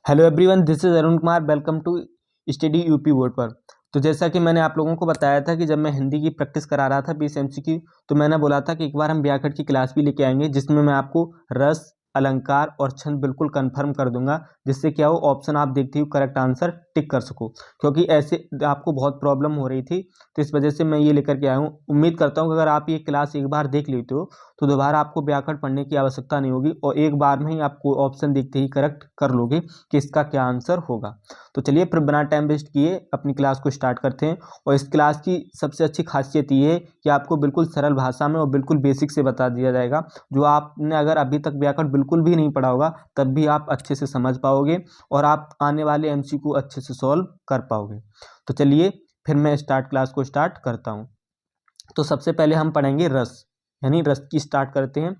Hello everyone, this is Arun Kumar. Welcome to study UP board पर। तो जैसा कि मैंने आप लोगों को बताया था कि जब मैं हिंदी की प्रैक्टिस करा रहा था बीएसएमसी की, तो मैंने बोला था कि एक बार हम व्याकरण की क्लास भी लेके आएंगे जिसमें मैं आपको रस, अलंकार और छंद बिल्कुल कंफर्म कर दूंगा, जिससे क्या हो ऑप्शन आप देखते हुए करेक्ट आंसर टिक कर सको। क्योंकि ऐसे आपको बहुत प्रॉब्लम हो रही थी, तो इस वजह से मैं ये लेकर के आया हूँ। उम्मीद करता हूँ कि अगर आप ये क्लास एक बार देख लेते हो तो दोबारा आपको व्याकरण पढ़ने की आवश्यकता नहीं होगी और एक बार में ही आपको ऑप्शन देखते ही करेक्ट कर लोगे कि इसका क्या आंसर होगा। तो चलिए फिर बिना टाइम वेस्ट किए अपनी क्लास को स्टार्ट करते हैं। और इस क्लास की सबसे अच्छी खासियत ये है कि आपको बिल्कुल सरल भाषा में और बिल्कुल बेसिक से बता दिया जाएगा, जो आपने अगर अभी तक व्याकरण बिल्कुल भी नहीं पढ़ा होगा तब भी आप अच्छे से समझ पाओगे और आप आने वाले एमसीक्यू अच्छे से सॉल्व कर पाओगे। तो चलिए फिर मैं क्लास को स्टार्ट करता हूँ। तो सबसे पहले हम पढ़ेंगे रस, यानी रस की स्टार्ट करते हैं।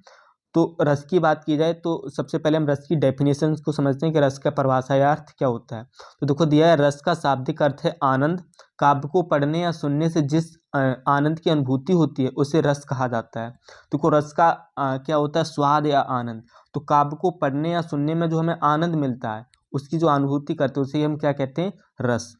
तो रस की बात की जाए तो सबसे पहले हम रस की डेफिनेशन को समझते हैं कि रस का परिभाषायार्थ क्या होता है। तो देखो दिया है, रस का शाब्दिक अर्थ है आनंद। काव्य को पढ़ने या सुनने से जिस आनंद की अनुभूति होती है उसे रस कहा जाता है। देखो रस का क्या होता है, स्वाद या आनंद। तो काव्य को पढ़ने या सुनने में जो हमें आनंद मिलता है उसकी जो अनुभूति करते हैं उसे हम क्या कहते हैं, रस।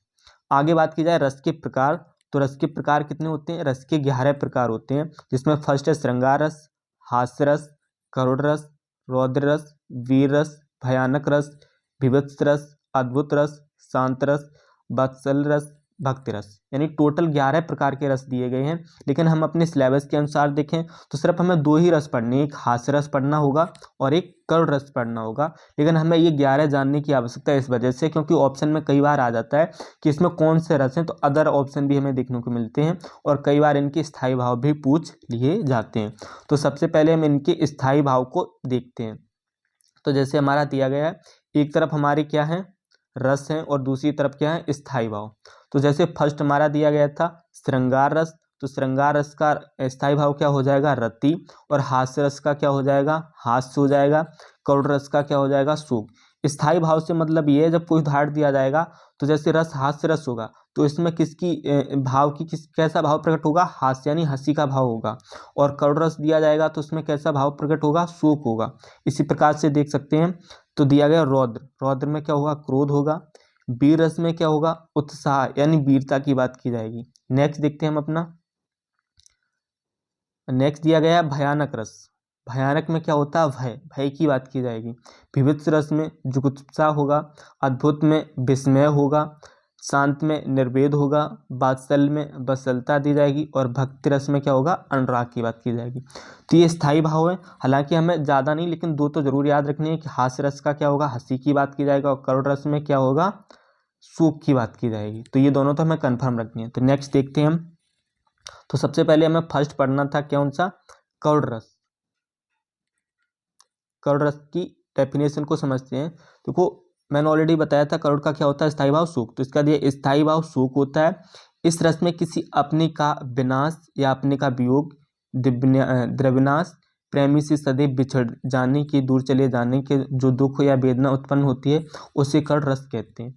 आगे बात की जाए रस के प्रकार, तो रस के प्रकार कितने होते हैं, रस के 11 प्रकार होते हैं, जिसमें फर्स्ट है श्रृंगार रस, हास्य रस, करुण रस, रौद्र रस, वीर रस, भयानक रस, विभत्स रस, अद्भुत रस, शांत रस, वत्सल रस, भक्ति रस। यानी टोटल 11 प्रकार के रस दिए गए हैं। लेकिन हम अपने सिलेबस के अनुसार देखें तो सिर्फ हमें 2 ही रस पढ़ने, एक हास्य रस पढ़ना होगा और एक करुण रस पढ़ना होगा। लेकिन हमें ये 11 जानने की आवश्यकता है इस वजह से क्योंकि ऑप्शन में कई बार आ जाता है कि इसमें कौन से रस हैं, तो अदर ऑप्शन भी हमें देखने को मिलते हैं और कई बार इनके स्थायी भाव भी पूछ लिए जाते हैं। तो सबसे पहले हम इनके स्थायी भाव को देखते हैं। तो जैसे हमारा दिया गया है, एक तरफ हमारे क्या है, रस है और दूसरी तरफ क्या है, स्थायी भाव। तो जैसे फर्स्ट हमारा दिया गया था श्रृंगार रस, तो श्रृंगार रस का स्थायी भाव क्या हो जाएगा, रति। और हास्य रस का क्या हो जाएगा, हास्य हो जाएगा। करुण रस का क्या हो जाएगा, सुख। स्थायी भाव से मतलब ये है, जब कोई उदाहरण दिया जाएगा तो जैसे रस हास्य रस होगा तो इसमें किसकी भाव की कैसा भाव प्रकट होगा, हास्य यानी हंसी का भाव होगा। और करुण रस दिया जाएगा तो उसमें कैसा भाव प्रकट होगा, शोक होगा। इसी प्रकार से देख सकते हैं। तो दिया गया रौद्र, रौद्र में क्या होगा, क्रोध होगा। वीर रस में क्या होगा, उत्साह यानी वीरता की बात की जाएगी। नेक्स्ट देखते हैं हम अपना, नेक्स्ट दिया गया है भयानक रस। भयानक में क्या होता है, भय, भय की बात की जाएगी। विभत्स रस में जुगुप्सा होगा। अद्भुत में विस्मय होगा। शांत में निर्वेद होगा। वात्सल में वत्सलता दी जाएगी और भक्ति रस में क्या होगा, अनुराग की बात की जाएगी। तो ये स्थायी भाव है। हालांकि हमें ज़्यादा नहीं लेकिन 2 तो जरूर याद रखनी है कि हास्य रस का क्या होगा, हंसी की बात की जाएगा और करुण रस में क्या होगा, सुख की बात की जाएगी। तो ये दोनों तो हमें कन्फर्म रखनी है। तो नेक्स्ट देखते हैं हम। तो सबसे पहले हमें फर्स्ट पढ़ना था कौन सा, करुण रस। करुण रस की डेफिनेशन को समझते हैं। देखो मैंने ऑलरेडी बताया था करुण का क्या होता है, स्थायी भाव सुख। तो इसका दिया स्थायी भाव सुख होता है। इस रस में किसी अपने का विनाश या अपने का वियोग, द्रविनाश, प्रेमी से सदैव बिछड़ जाने की, दूर चले जाने के जो दुख या वेदना उत्पन्न होती है उसे करुण रस कहते हैं।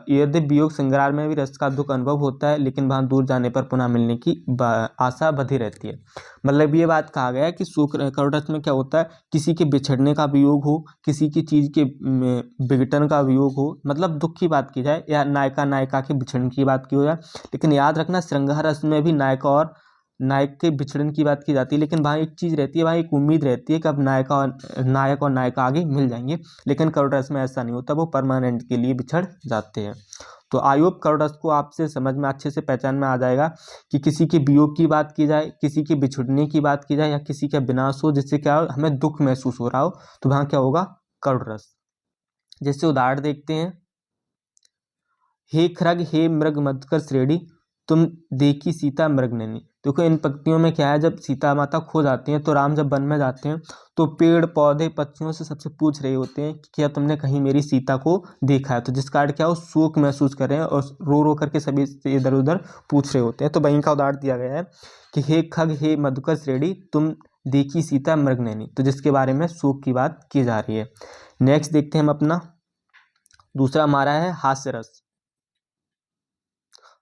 यदि वियोग संग्राम में भी रस का दुख अनुभव होता है लेकिन वहाँ दूर जाने पर पुनः मिलने की आशा बधी रहती है। मतलब ये बात कहा गया है कि सुख करुण रस में क्या होता है, किसी के बिछड़ने का वियोग हो, किसी की चीज के विघटन का वियोग हो, मतलब दुख की बात की जाए, या नायिका नायिका के बिछड़ने की बात की हो जाए। लेकिन याद रखना श्रृंगार रस में भी नायिका और नायक के बिछड़न की बात की जाती है, लेकिन वहाँ एक चीज रहती है, वहाँ एक उम्मीद रहती है कि अब नायक और नायिका आगे मिल जाएंगे। लेकिन करुण रस में ऐसा नहीं होता, वो परमानेंट के लिए बिछड़ जाते हैं। तो आई होप करुण रस को आपसे समझ में अच्छे से पहचान में आ जाएगा कि किसी के वियोग की बात की जाए, किसी के बिछुड़ने की बात की जाए, या किसी का विनाश हो जिससे क्या हो, हमें दुख महसूस हो रहा हो, तो वहाँ क्या होगा, करुण रस। जैसे उदाहरण देखते हैं, हे खरग हे मृग मधुकर श्रेणी, तुम देखी सीता मृग नैनी। देखो इन पंक्तियों में क्या है, जब सीता माता खो जाती हैं तो राम जब वन में जाते हैं तो पेड़ पौधे पक्षियों से सबसे पूछ रहे होते हैं कि क्या तुमने कहीं मेरी सीता को देखा है। तो जिस कारण क्या हो, शोक महसूस कर रहे हैं और रो रो करके सभी से इधर उधर पूछ रहे होते हैं। तो वहीं का उदाहरण दिया गया है कि हे खग हे मधुकर श्रेणी, तुम देखी सीता मृग नैनी, तो जिसके बारे में शोक की बात की जा रही है। नेक्स्ट देखते हैं हम अपना, दूसरा हमारा है हास्य रस।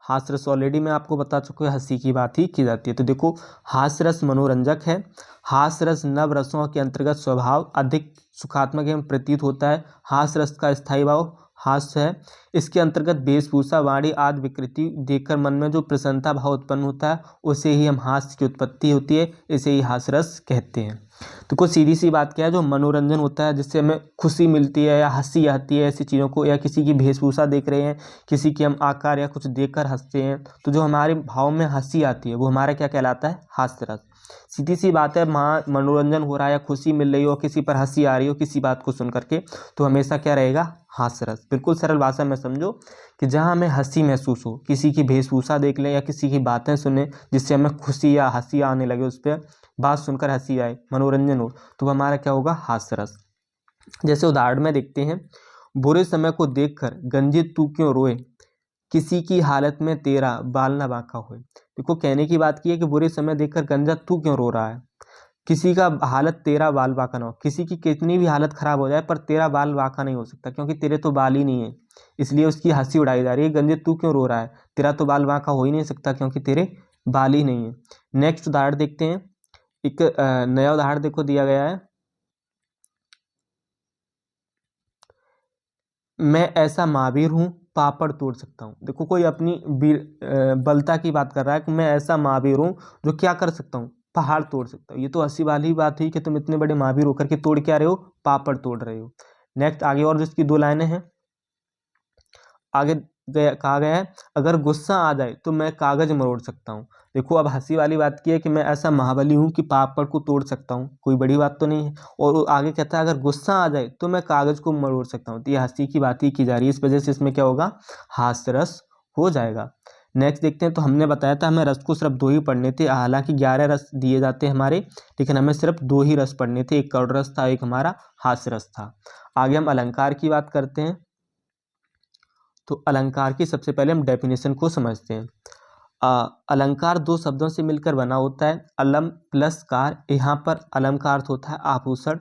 हास्य रस ऑलरेडी मैं आपको बता चुका हूँ, हंसी की बात ही की जाती है। तो देखो, हास्य रस मनोरंजक है। हास्य रस नव रसों के अंतर्गत स्वभाव अधिक सुखात्मक एवं प्रतीत होता है। हास्य रस का स्थायी भाव हास्य है। इसके अंतर्गत वेशभूषा, वाणी आदि विकृति देखकर मन में जो प्रसन्नता भाव उत्पन्न होता है, उसे ही हम हास्य की उत्पत्ति होती है, इसे ही हास्य रस कहते हैं। तो कुछ सीधी सी बात क्या है, जो मनोरंजन होता है, जिससे हमें खुशी मिलती है या हंसी आती है ऐसी चीज़ों को, या किसी की वेशभूषा देख रहे हैं, किसी की हम आकार या कुछ देखकर हंसते हैं, तो जो हमारे भाव में हंसी आती है वो हमारा क्या कहलाता है, हास्य रस। सीधी सी बात है, मनोरंजन हो रहा है या खुशी मिल रही हो, किसी पर हंसी आ रही हो किसी बात को सुन करके, तो हमेशा क्या रहेगा, हास्य रस। बिल्कुल सरल भाषा में समझो कि जहाँ हमें हंसी महसूस हो, किसी की वेशभूषा देख लें या किसी की बातें सुने जिससे हमें खुशी या हंसी आने लगे, उस पर बात सुनकर हंसी आए, मनोरंजन हो, तो हमारा क्या होगा, हास्य रस। जैसे उदाहरण में देखते हैं, बुरे समय को देखकर गंजे तू क्यों रोए, किसी की हालत में तेरा बाल ना बांका होए। देखो, कहने की बात की है कि बुरे समय देखकर गंजा तू क्यों रो रहा है, किसी का हालत तेरा बाल बांका ना हो। किसी की कितनी भी हालत खराब हो जाए पर तेरा बाल बांका नहीं हो सकता, क्योंकि तेरे तो बाल ही नहीं है, इसलिए उसकी हंसी उड़ाई जा रही है। गंजे तू क्यों रो रहा है, तेरा तो बाल बांका हो ही नहीं सकता, क्योंकि तेरे बाल ही नहीं है। नेक्स्ट उदाहरण देखते हैं। एक नया उदाहरण देखो दिया गया है, मैं ऐसा महावीर हूँ पापड़ तोड़ सकता हूँ। देखो, कोई अपनी बलता की बात कर रहा है कि मैं ऐसा महावीर हूँ जो क्या कर सकता हूँ, पहाड़ तोड़ सकता हूँ। ये तो हंसी वाली बात हुई कि तुम इतने बड़े महावीर होकर के तोड़ क्या रहे हो, पापड़ तोड़ रहे हो। नेक्स्ट आगे और जिसकी दो लाइनें हैं, आगे कहा गया है, अगर गुस्सा आ जाए तो मैं कागज मरोड़ सकता हूँ। देखो, अब हंसी वाली बात की है कि मैं ऐसा महाबली हूँ कि पापड़ को तोड़ सकता हूँ, कोई बड़ी बात तो नहीं है। और वो आगे कहता है, अगर गुस्सा आ जाए तो मैं कागज को मरोड़ सकता हूँ। तो ये हंसी की बात ही की जा रही है, इस वजह से इसमें क्या होगा, हास्य रस हो जाएगा। नेक्स्ट देखते हैं। तो हमने बताया था हमें रस को सिर्फ 2 ही पढ़ने थे, हालांकि 11 रस दिए जाते हैं हमारे, लेकिन हमें सिर्फ 2 ही रस पढ़ने थे, एक करुण रस था, एक हमारा हास्य रस था। आगे हम अलंकार की बात करते हैं। तो अलंकार की सबसे पहले हम डेफिनेशन को समझते हैं। अलंकार 2 शब्दों से मिलकर बना होता है, अलम प्लस कार। यहाँ पर अलम का अर्थ होता है आभूषण,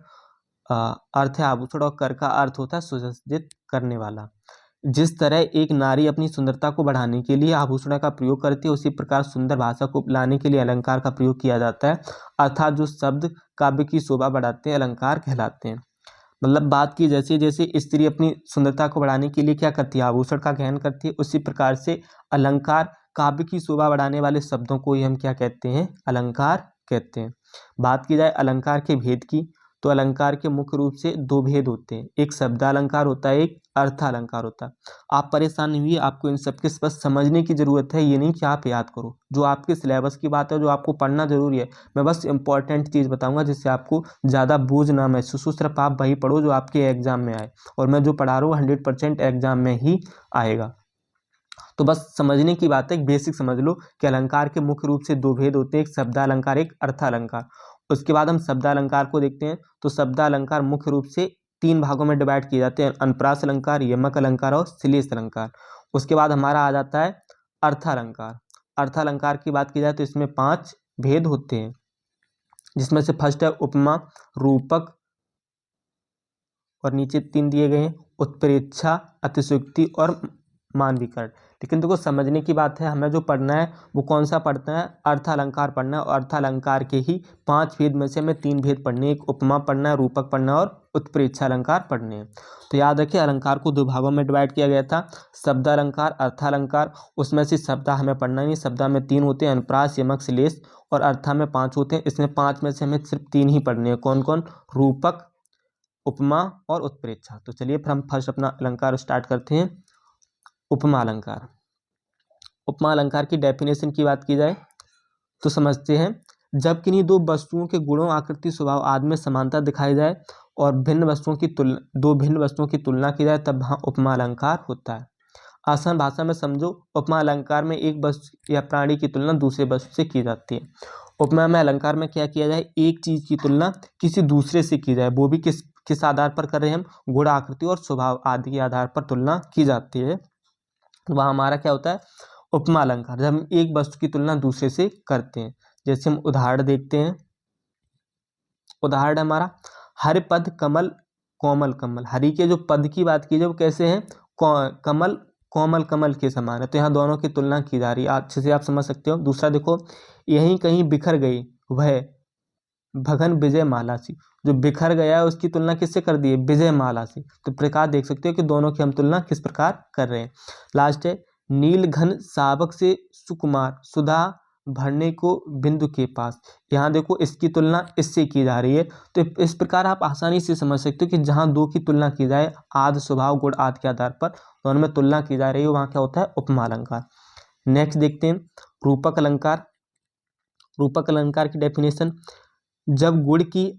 अर्थ है आभूषण, और कर का अर्थ होता है सुसज्जित करने वाला। जिस तरह एक नारी अपनी सुंदरता को बढ़ाने के लिए आभूषण का प्रयोग करती है, उसी प्रकार सुंदर भाषा को लाने के लिए अलंकार का प्रयोग किया जाता है। अर्थात जो शब्द काव्य की शोभा बढ़ाते हैं, अलंकार कहलाते हैं। मतलब बात की, जैसे जैसे स्त्री अपनी सुंदरता को बढ़ाने के लिए क्या करती है, आभूषण का गहन करती है, उसी प्रकार से अलंकार काव्य की शोभा बढ़ाने वाले शब्दों को ही हम क्या कहते हैं, अलंकार कहते हैं। बात की जाए अलंकार के भेद की, तो अलंकार के मुख्य रूप से 2 भेद होते हैं, एक शब्दालंकार होता है, एक अर्थालंकार होता है। आप परेशान नहीं हुई, आपको इन सबके बस समझने की जरूरत है, ये नहीं कि आप याद करो। जो आपके सिलेबस की बात है, जो आपको पढ़ना जरूरी है, मैं बस इंपॉर्टेंट चीज़ बताऊंगा जिससे आपको ज़्यादा बोझ ना महसूस हो। सिर्फ आप वही पढ़ो जो आपके एग्जाम में आए, और मैं जो पढ़ा रहा हूँ 100% एग्जाम में ही आएगा। तो बस समझने की बात है, एक बेसिक समझ लो कि अलंकार के मुख्य रूप से 2 भेद होते हैं, एक शब्दालंकार, एक अर्थालंकार। उसके बाद हम शब्दालंकार को देखते हैं। तो शब्दालंकार मुख्य रूप से 3 भागों में डिवाइड किए जाते हैं, अनुप्रास अलंकार, यमक अलंकार और श्लेष अलंकार। उसके बाद हमारा आ जाता है अर्थालंकार। अर्थालंकार की बात की जाए तो इसमें 5 भेद होते हैं, जिसमें से फर्स्ट है उपमा, रूपक, और नीचे 3 दिए गए हैं, उत्प्रेक्षा, अतिशयोक्ति और मानवीकरण। लेकिन देखो, समझने की बात है, हमें जो पढ़ना है वो कौन सा पढ़ना है, अर्थालंकार पढ़ना है। और अर्थालंकार के ही 5 भेद में से हमें 3 भेद पढ़ने हैं, एक उपमा पढ़ना है, रूपक पढ़ना है और उत्प्रेक्षा अलंकार पढ़ने हैं। तो याद रखिए, अलंकार को 2 भागों में डिवाइड किया गया था, शब्दालंकार, अर्थालंकार। उसमें से शब्दा हमें पढ़ना नहीं, शब्दा में 3 होते हैं, अनुप्रास, यमक, श्लेष, और अर्था में 5 होते हैं। इसमें 5 में से हमें सिर्फ 3 ही पढ़ने हैं, कौन कौन, रूपक, उपमा और उत्प्रेक्षा। तो चलिए फिर हम फर्स्ट अपना अलंकार स्टार्ट करते हैं, उपमा अलंकार। उपमा अलंकार की डेफिनेशन की बात की जाए तो समझते हैं, जब किन्हीं 2 वस्तुओं के गुणों, आकृति, स्वभाव आदि में समानता दिखाई जाए और भिन्न वस्तुओं की तुलना, 2 भिन्न वस्तुओं की तुलना की जाए, तब वहाँ उपमा अलंकार होता है। आसान भाषा में समझो, उपमा अलंकार में एक वस्तु या प्राणी की तुलना दूसरे वस्तु से की जाती है। उपमा में अलंकार में क्या किया जाए, एक चीज की तुलना किसी दूसरे से की जाए, वो भी किस किस आधार पर कर रहे हैं हम, गुण, आकृति और स्वभाव आदि के आधार पर तुलना की जाती है। वहाँ हमारा क्या होता है, उपमा अलंकार, जब हम एक वस्तु की तुलना दूसरे से करते हैं। जैसे हम उदाहरण देखते हैं, उदाहरण हमारा, हरि पद कमल कोमल कमल। हरि के जो पद की बात की जाए वो कैसे हैं, कमल कोमल कमल के समान है। तो यहाँ दोनों की तुलना की जा रही है, अच्छे से आप समझ सकते हो। दूसरा देखो, यहीं कहीं बिखर गई वह भगन विजय माला सी। जो बिखर गया है उसकी तुलना किससे कर दी है? विजय माला से। तो प्रकार देख सकते हो कि दोनों की हम तुलना किस प्रकार कर रहे हैं। लास्ट है, नील घन सावक से सुकुमार सुधा भरने को बिंदु के पास। यहाँ देखो इसकी तुलना इससे की जा रही है। तो इस प्रकार आप आसानी से समझ सकते हो कि जहाँ दो की तुलना की जाए आदि स्वभाव गुण आदि के आधार पर दोनों में तुलना की जा रही है, वहाँ क्या होता है? उपमा अलंकार। नेक्स्ट देखते हैं रूपक अलंकार। रूपक अलंकार की डेफिनेशन, जब गुण की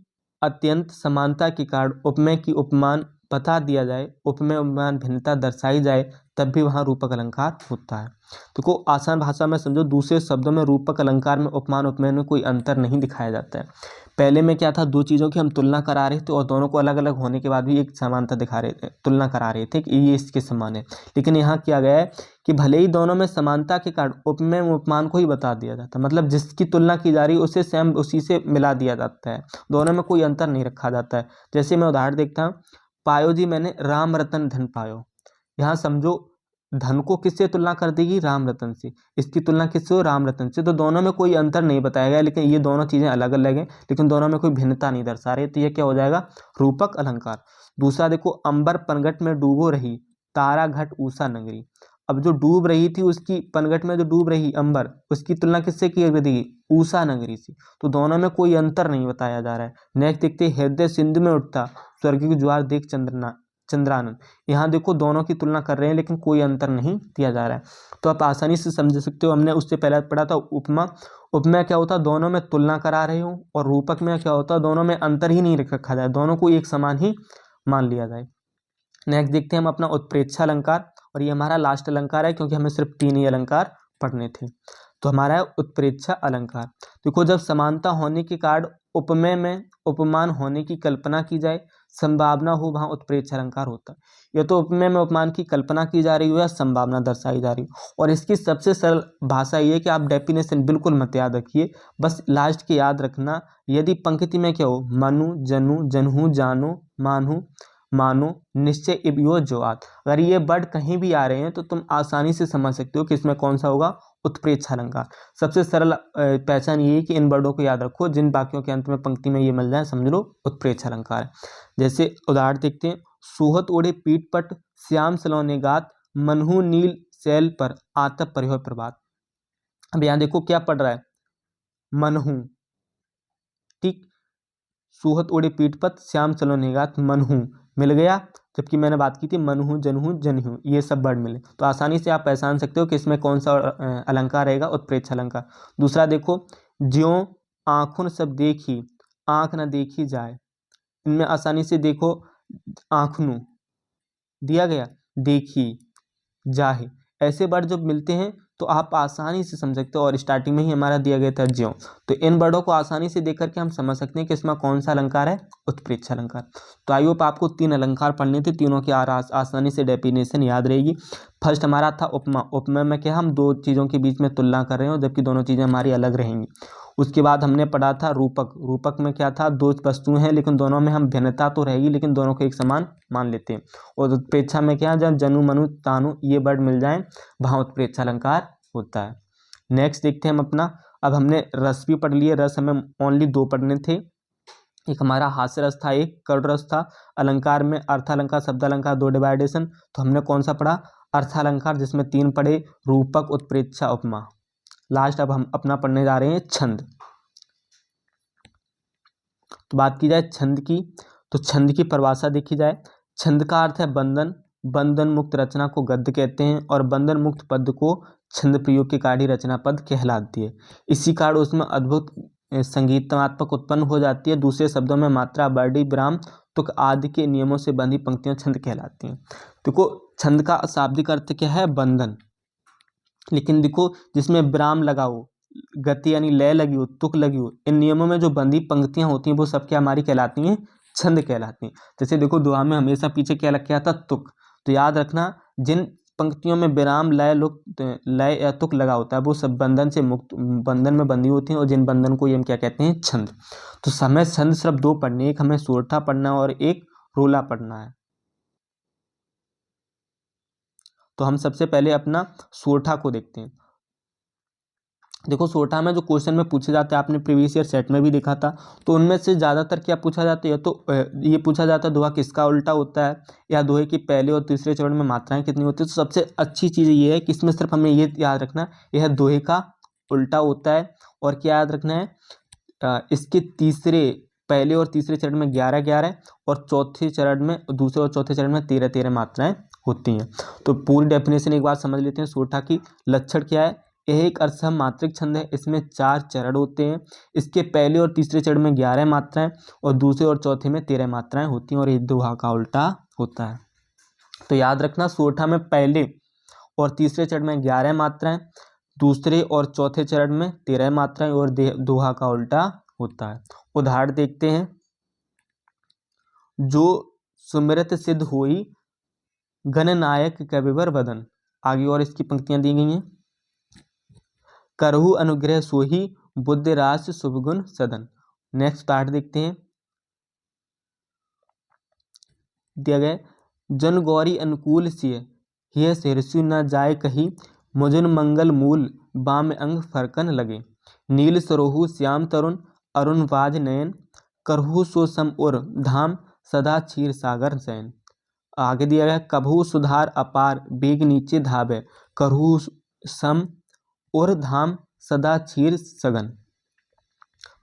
अत्यंत समानता के कारण उपमेय की उपमान बता दिया जाए, उपमेय उपमान भिन्नता दर्शाई जाए, तब भी वहाँ रूपक अलंकार होता है। तो को आसान भाषा में समझो, दूसरे शब्दों में रूपक अलंकार में उपमान उपमेय में कोई अंतर नहीं दिखाया जाता है। पहले में क्या था, दो चीज़ों की हम तुलना करा रहे थे और दोनों को अलग अलग होने के बाद भी एक समानता दिखा रहे थे, तुलना करा रहे थे कि ये इसके समान है। लेकिन यहाँ किया गया है कि भले ही दोनों में समानता के कारण उपमेय उपमान को ही बता दिया जाता है, मतलब जिसकी तुलना की जा रही है उसे सेम उसी से मिला दिया जाता है, दोनों में कोई अंतर नहीं रखा जाता है। जैसे मैं उदाहरण देखता हूँ, पायो जी मैंने राम रतन धन पायो। यहाँ समझो धन को किससे तुलना कर देगी? राम रतन से। इसकी तुलना किससे हो? राम रतन से। तो दोनों में कोई अंतर नहीं बताया गया, लेकिन ये दोनों चीज़ें अलग अलग हैं, लेकिन दोनों में कोई भिन्नता नहीं दर्शा रही। तो ये क्या हो जाएगा? रूपक अलंकार। दूसरा देखो, अंबर पनघट में डूबो रही तारा घट ऊषा नगरी। अब जो डूब रही थी उसकी पनघट में जो डूब रही अंबर, उसकी तुलना किससे की गई? ऊषा नगरी से। तो दोनों में कोई अंतर नहीं बताया जा रहा है। नेक्स्ट देखते हैं, हृदय सिंधु में उठता स्वर्ग की ज्वार देख चंद्रानंद। यहाँ देखो दोनों की तुलना कर रहे हैं लेकिन कोई अंतर नहीं दिया जा रहा है। तो आप आसानी से समझ सकते हो। हमने उससे पहले पढ़ा था उपमा। उपमा क्या होता है? दोनों में तुलना करा रहे हो। और रूपक में क्या होता है? दोनों में अंतर ही नहीं रखा जाए, दोनों को एक समान ही मान लिया जाए। नेक्स्ट देखते हैं हम अपना उत्प्रेक्षा अलंकार, और ये हमारा लास्ट अलंकार है क्योंकि हमें सिर्फ 3 ही अलंकार पढ़ने थे। तो हमारा है उत्प्रेक्षा अलंकार। देखो, जब समानता होने के कारण उपमेय में उपमान होने की कल्पना की जाए, संभावना हो, वहाँ उत्प्रेक्षा अलंकार होता है। यह तो उपमेय में उपमान की कल्पना की जा रही हो या संभावना दर्शाई जा रही हो। और इसकी सबसे सरल भाषा ये है कि आप डेफिनेशन बिल्कुल मत याद रखिए, बस लास्ट के याद रखना। यदि पंक्ति में क्या हो? मनु जनु जनहु जानो मानहु मानो निश्चय इबयो जो आत। अगर ये वर्ड कहीं भी आ रहे हैं तो तुम आसानी से समझ सकते हो कि इसमें कौन सा होगा? उत्प्रेक्षा अलंकार। सबसे सरल पहचान ये है कि इन वर्डों को याद रखो, जिन वाक्यों के अंत में पंक्ति में ये मिल जाए समझ लो उत्प्रेक्षा अलंकार है। जैसे उदाहरण देखते हैं, सुहत ओढ़े पीठ पट श्याम सलोने गात मनहु नील शैल पर आतप परिहो प्रभात। अब यहाँ देखो क्या पढ़ रहा है? मनहु, ठीक। सुहत ओढ़े पीठ पट श्याम सलोने गात मनहु मिल गया, जबकि मैंने बात की थी मनहु जनहु जनहु, ये सब वर्ड मिले। तो आसानी से आप पहचान सकते हो कि इसमें कौन सा अलंकार रहेगा? उत्प्रेक्षा अलंकार। दूसरा देखो, ज्यों आँखुन सब देखी आँख न देखी जाए। इनमें आसानी से देखो, आँखनु दिया गया, देखी जाहे, ऐसे वर्ड जब मिलते हैं तो आप आसानी से समझ सकते हो। और स्टार्टिंग में ही हमारा दिया गया था ज्यों, तो इन वर्डों को आसानी से देख करके हम समझ सकते हैं कि इसमें कौन सा अलंकार है? उत्प्रेक्षा अलंकार। तो आई होप आपको 3 अलंकार पढ़ने थे, तीनों की आसानी से डेफिनेशन याद रहेगी। फर्स्ट हमारा था उपमा। उपमा में क्या, हम दो चीज़ों के बीच में तुलना कर रहे हो जबकि दोनों चीज़ें हमारी अलग रहेंगी। उसके बाद हमने पढ़ा था रूपक। रूपक में क्या था? दो वस्तुएं हैं लेकिन दोनों में हम भिन्नता तो रहेगी लेकिन दोनों को एक समान मान लेते हैं। और उत्प्रेक्षा में क्या, जब जनु मनु तानु ये वर्ड मिल जाए वहाँ उत्प्रेक्षा अलंकार होता है। नेक्स्ट देखते हैं हम अपना, अब हमने रस भी पढ़ लिए। रस हमें ओनली 2 पढ़ने थे, एक हमारा हास्य रस था, एक करुण रस था। अलंकार में अर्थालंकार शब्दालंकार 2 डिवाइडेशन। तो हमने कौन सा पढ़ा? अर्थालंकार, जिसमें 3 पढ़े, रूपक उत्प्रेक्षा उपमा। लास्ट अब हम अपना पढ़ने जा रहे हैं छंद। तो बात की जाए छंद की, तो छंद की परिभाषा देखी जाए। छंद का अर्थ है बंधन। बंधन मुक्त रचना को गद्य कहते हैं और बंधन मुक्त पद को छंद प्रयोग के कारण रचना पद कहलाती है। इसी कारण उसमें अद्भुत संगीतात्मक उत्पन्न हो जाती है। दूसरे शब्दों में मात्रा, वर्डी, विराम, तुक आदि के नियमों से बंधी पंक्तियां छंद कहलाती हैं। देखो, छंद का शाब्दिक अर्थ क्या है? बंधन। लेकिन देखो, जिसमें विराम लगा हो, गति यानी लय लगी हो, तुक लगी हो, इन नियमों में जो बंधी पंक्तियां होती हैं वो सब क्या हमारी कहलाती हैं? छंद कहलाती हैं। जैसे देखो, दोहा में हमेशा पीछे क्या लग गया था? तुक। तो याद रखना, जिन पंक्तियों में विराम, लय या तुक लगा होता है वो सब बंधन से मुक्त, बंधन में बंधी होती हैं। और जिन बंधन को ये हम क्या कहते हैं? छंद। तो हमें छंद सिर्फ 2 पढ़ने, एक हमें सोरठा पढ़ना और एक रोला पढ़ना है। तो हम सबसे पहले अपना सोरठा को देखते हैं। देखो सोरठा में जो क्वेश्चन में पूछे जाते हैं, आपने प्रीवियस ईयर सेट में भी देखा था, तो उनमें से ज़्यादातर क्या पूछा जाता है, या तो ये पूछा जाता है दोहा किसका उल्टा होता है, या दोहे की पहले और तीसरे चरण में मात्राएं कितनी होती है। तो सबसे अच्छी चीज़ ये है कि इसमें सिर्फ हमें ये याद रखना यह दोहे का उल्टा होता है। और क्या याद रखना है, इसके पहले और तीसरे चरण में 11-11 और चौथे चरण में, दूसरे और चौथे चरण में 13-13 मात्राएं होती हैं। तो पूरी डेफिनेशन एक बार समझ लेते हैं सोरठा की। लक्षण क्या है, यह एक अर्धसम मात्रिक छंद है, इसमें 4 चरण होते हैं। इसके पहले और तीसरे चरण में 11 मात्राएं और दूसरे और चौथे में 13 मात्राएं होती हैं, और ये दोहा का उल्टा होता है। तो याद रखना, सोरठा में पहले और तीसरे चरण में 11 मात्राएं, दूसरे और चौथे चरण में 13 मात्राएं, और दोहा का उल्टा होता है। उदाहरण देखते हैं। जो सुमिरत सिद्ध होई गणनायक कविवर वदन, आगे और इसकी पंक्तियां दी गई हैं। करहु अनुग्रह सोही बुद्ध रास शुभगुण सदन। नेक्स्ट पार्ट देखते हैं। दिया गया, जन गौरी अनुकूल सिय हिय सिरसु न जाय कही, मुजुन मंगल मूल बाम अंग फरकन लगे, नील सरोहु श्याम तरुण अरुण वाज नयन, करहु सो सम उर धाम सदा क्षीर सागर सैन। आगे दिया गया, कभू सुधार अपार बेग नीचे धावे, करहु सम उर धाम सदा क्षीर सगन।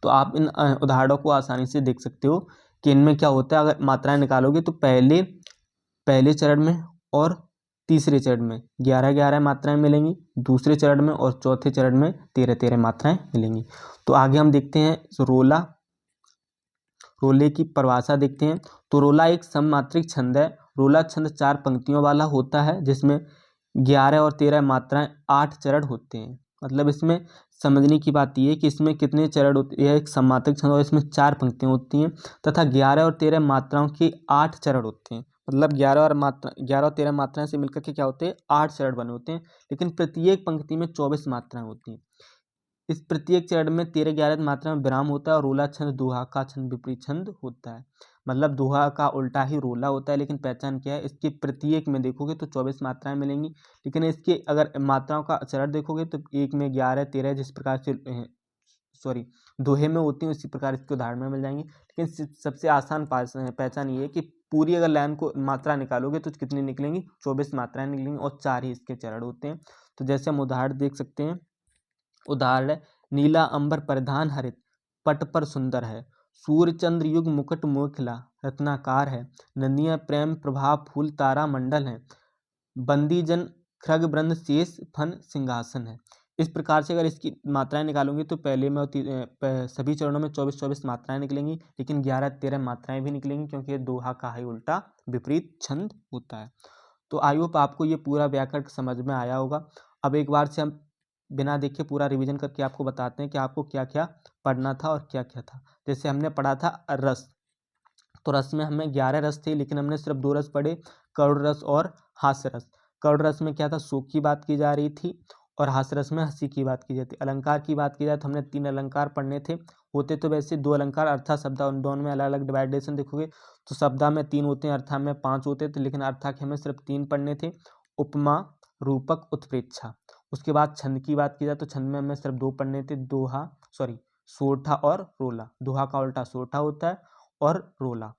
तो आप इन उदाहरणों को आसानी से देख सकते हो कि इनमें क्या होता है। अगर मात्राएं निकालोगे तो पहले चरण में और तीसरे चरण में 11-11 मात्राएं मिलेंगी, दूसरे चरण में और चौथे चरण में 13-13 मात्राएं मिलेंगी। तो आगे हम देखते हैं रोले की परिभाषा देखते हैं। तो रोला एक सममात्रिक छंद है। रोला छंद 4 पंक्तियों वाला होता है, जिसमें 11 और 13 मात्राएं 8 चरण होते हैं। मतलब इसमें समझने की बात यह है कि इसमें कितने चरण होते हैं। यह एक सममात्रिक छंद और इसमें 4 पंक्तियां होती हैं तथा 11 और 13 मात्राओं के 8 चरण होते हैं। मतलब 11 और 13 मात्राएं से मिलकर के क्या होते हैं, 8 चरण बने होते हैं। लेकिन प्रत्येक पंक्ति में 24 मात्राएं होती हैं। इस प्रत्येक चरण में 13-11 मात्रा में विराम होता है, और रोला छंद दोहा का छंद विपरीत छंद होता है। मतलब दोहा का उल्टा ही रोला होता है। लेकिन पहचान क्या है, इसके प्रत्येक में देखोगे तो 24 मात्राएं मिलेंगी, लेकिन इसके अगर मात्राओं का चरण देखोगे तो एक में 11-13 जिस प्रकार से दोहे में होती है, उसी प्रकार इसके उदाहरण में मिल जाएंगे। लेकिन सबसे आसान पहचान ये है कि पूरी अगर लाइन को मात्रा निकालोगे तो कितनी निकलेंगी, 24 मात्राएं निकलेंगी, और 4 ही इसके चरण होते हैं। तो जैसे हम उदाहरण देख सकते हैं। उदाहरण है, नीला अंबर परिधान हरित पट पर सुंदर है, सूर्य चंद्र युग मुकुट मोखला रत्नाकार है, नंदिया प्रेम प्रभाव फूल तारा मंडल है, बंदी जन खृग वृंद शेष फन सिंहासन है। इस प्रकार से अगर इसकी मात्राएं निकालूंगी तो पहले में सभी चरणों में 24-24 मात्राएं निकलेंगी, लेकिन 11-13 मात्राएं भी निकलेंगी, क्योंकि दोहा का ही उल्टा विपरीत छंद होता है। तो आई होप आपको ये पूरा व्याकरण समझ में आया होगा। अब एक बार से हम बिना देखे पूरा रिवीजन करके आपको बताते हैं कि आपको क्या क्या पढ़ना था और क्या क्या था। जैसे हमने पढ़ा था रस, तो रस में हमें 11 रस थे, लेकिन हमने सिर्फ 2 रस पढ़े, करुण रस और हास्य रस। करुण रस में क्या था, शोक की बात की जा रही थी, और हास्य रस में हंसी की बात की जाती। अलंकार की बात की जाए तो हमने 3 अलंकार पढ़ने थे। होते तो वैसे 2 अलंकार, अर्था शब्दा, उन दोनों में अलग अलग डिवाइडेशन देखोगे तो शब्दा में 3 होते हैं, अर्था में 5 होते थे, लेकिन अर्था के हमें सिर्फ 3 पढ़ने थे, उपमा रूपक उत्प्रेक्षा। उसके बाद छंद की बात की जाए तो छंद में हमें सिर्फ 2 पढ़ने थे, सोरठा और रोला। दोहा का उल्टा सोरठा होता है और रोला,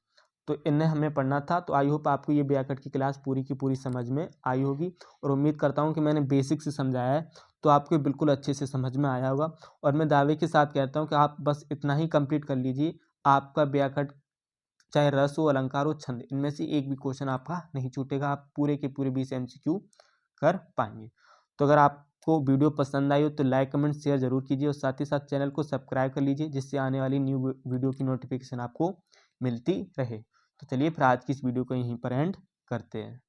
तो इन्हें हमें पढ़ना था। तो आई होप आपको ये व्याकरण की क्लास पूरी की पूरी समझ में आई होगी, और उम्मीद करता हूँ कि मैंने बेसिक से समझाया है तो आपको बिल्कुल अच्छे से समझ में आया होगा। और मैं दावे के साथ कहता हूँ कि आप बस इतना ही कंप्लीट कर लीजिए, आपका व्याकरण चाहे रस हो, अलंकार हो, छंद, इनमें से एक भी क्वेश्चन आपका नहीं छूटेगा। आप पूरे के पूरे 20 MCQ कर पाएंगे। तो अगर आपको वीडियो पसंद आई हो तो लाइक कमेंट शेयर जरूर कीजिए, और साथ ही साथ चैनल को सब्सक्राइब कर लीजिए, जिससे आने वाली न्यू वीडियो की नोटिफिकेशन आपको मिलती रहे। तो चलिए फिर आज की इस वीडियो को यहीं पर एंड करते हैं।